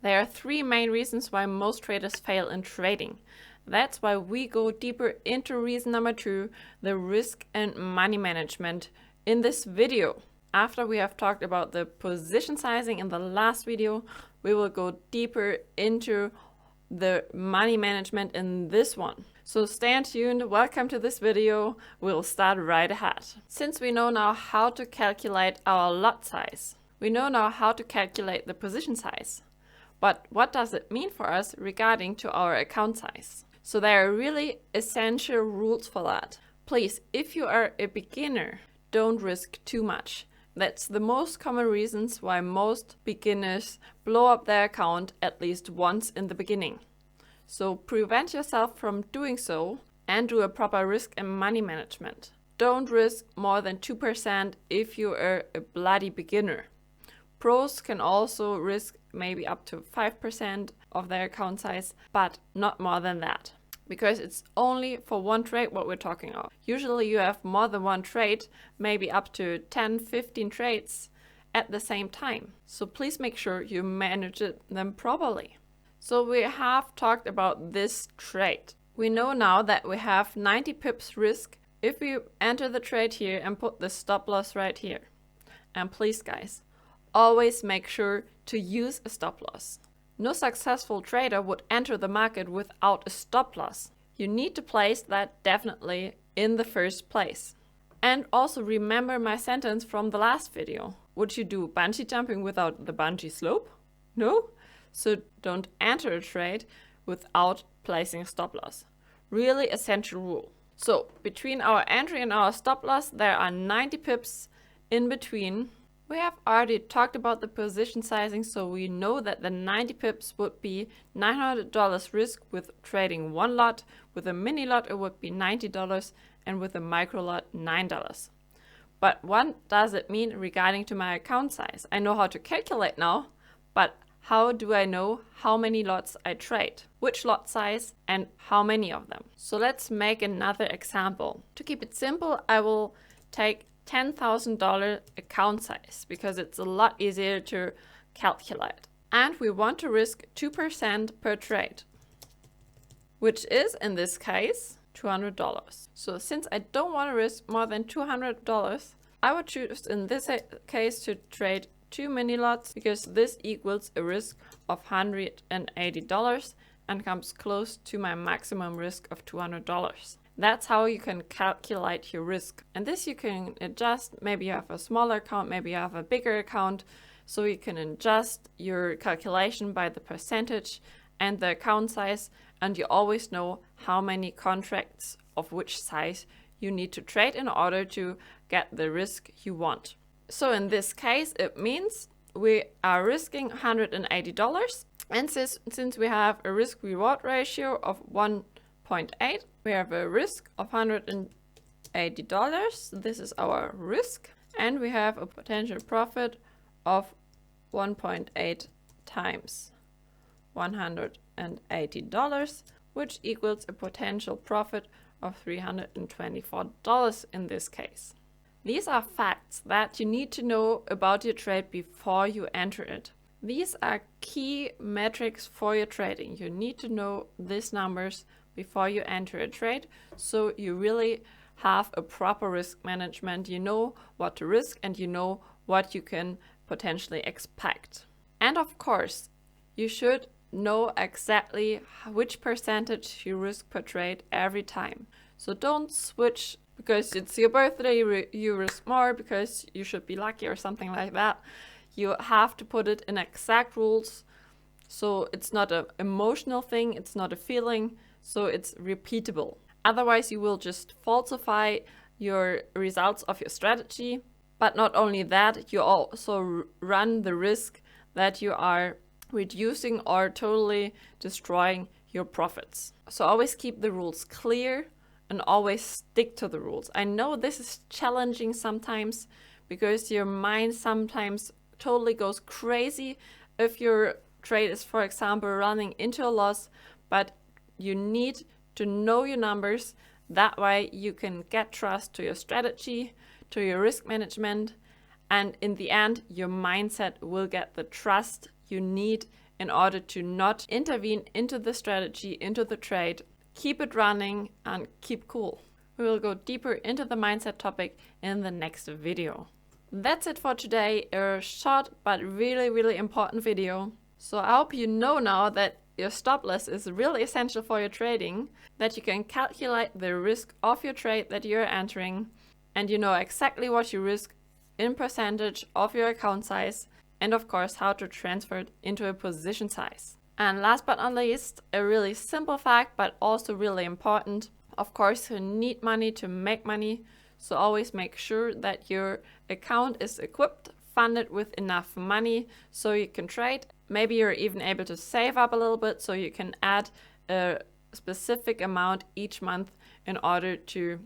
There are three main reasons why most traders fail in trading. That's why we go deeper into reason number 2, the risk and money management, in this video. After we have talked about the position sizing in the last video, we will go deeper into the money management in this one. So stay tuned, welcome to this video, we'll start right ahead. Since we know now how to calculate our lot size, we know now how to calculate the position size. But what does it mean for us regarding to our account size? So there are really essential rules for that. Please, if you are a beginner, don't risk too much. That's the most common reasons why most beginners blow up their account at least once in the beginning. So prevent yourself from doing so and do a proper risk and money management. Don't risk more than 2% if you are a bloody beginner. Pros can also risk maybe up to 5% of their account size, but not more than that. Because it's only for one trade what we're talking about. Usually you have more than one trade, maybe up to 10, 15 trades at the same time. So please make sure you manage them properly. So we have talked about this trade. We know now that we have 90 pips risk if we enter the trade here and put the stop loss right here. And please guys, always make sure to use a stop loss. No successful trader would enter the market without a stop loss. You need to place that definitely in the first place. And also remember my sentence from the last video. Would you do bungee jumping without the bungee slope? No? So don't enter a trade without placing a stop loss. Really essential rule. So between our entry and our stop loss, there are 90 pips in between. We have already talked about the position sizing, so we know that the 90 pips would be $900 risk with trading one lot. With a mini lot, it would be $90, and with a micro lot, $9. But what does it mean regarding to my account size? I know how to calculate now, but how do I know how many lots I trade? Which lot size and how many of them? So let's make another example. To keep it simple, I will take $10,000 account size because it's a lot easier to calculate. And we want to risk 2% per trade, which is in this case $200. So since I don't want to risk more than $200, I would choose in this case to trade 2 mini lots because this equals a risk of $180 and comes close to my maximum risk of $200. That's how you can calculate your risk. And this you can adjust. Maybe you have a smaller account, maybe you have a bigger account. So you can adjust your calculation by the percentage and the account size. And you always know how many contracts of which size you need to trade in order to get the risk you want. So in this case, it means we are risking $180. And since we have a risk-reward ratio of 1.8, we have a risk of $180. This is our risk. And we have a potential profit of 1.8 times $180, which equals a potential profit of $324 in this case. These are facts that you need to know about your trade before you enter it. These are key metrics for your trading. You need to know these numbers before you enter a trade, so you really have a proper risk management. You know what to risk and you know what you can potentially expect. And of course, you should know exactly which percentage you risk per trade every time. So don't switch because it's your birthday, you risk more because you should be lucky or something like that. You have to put it in exact rules. So it's not an emotional thing, it's not a feeling. So it's repeatable. Otherwise, you will just falsify your results of your strategy. But not only that, you also run the risk that you are reducing or totally destroying your profits. So always keep the rules clear and always stick to the rules. I know this is challenging sometimes because your mind sometimes totally goes crazy if your trade is, for example, running into a loss, but you need to know your numbers. That way you can get trust to your strategy, to your risk management, and in the end, your mindset will get the trust you need in order to not intervene into the strategy, into the trade, keep it running and keep cool. We will go deeper into the mindset topic in the next video. That's it for today, a short but really important video. So I hope you know now that your stop loss is really essential for your trading, that you can calculate the risk of your trade that you're entering, and you know exactly what you risk in percentage of your account size, and of course how to transfer it into a position size. And last but not least, a really simple fact but also really important. Of course, you need money to make money, so always make sure that your account is equipped, funded with enough money so you can trade. Maybe you're even able to save up a little bit so you can add a specific amount each month in order to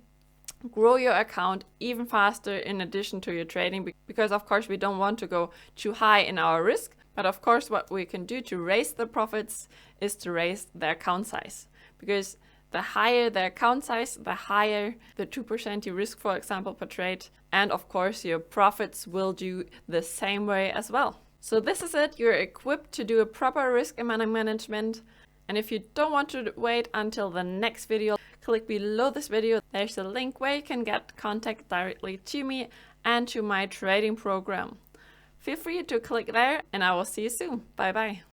grow your account even faster in addition to your trading, because of course we don't want to go too high in our risk. But of course what we can do to raise the profits is to raise the account size, because the higher the account size, the higher the 2% you risk, for example, per trade. And of course your profits will do the same way as well. So this is it. You're equipped to do a proper risk and money management. And if you don't want to wait until the next video, click below this video. There's a link where you can get contact directly to me and to my trading program. Feel free to click there, and I will see you soon. Bye bye.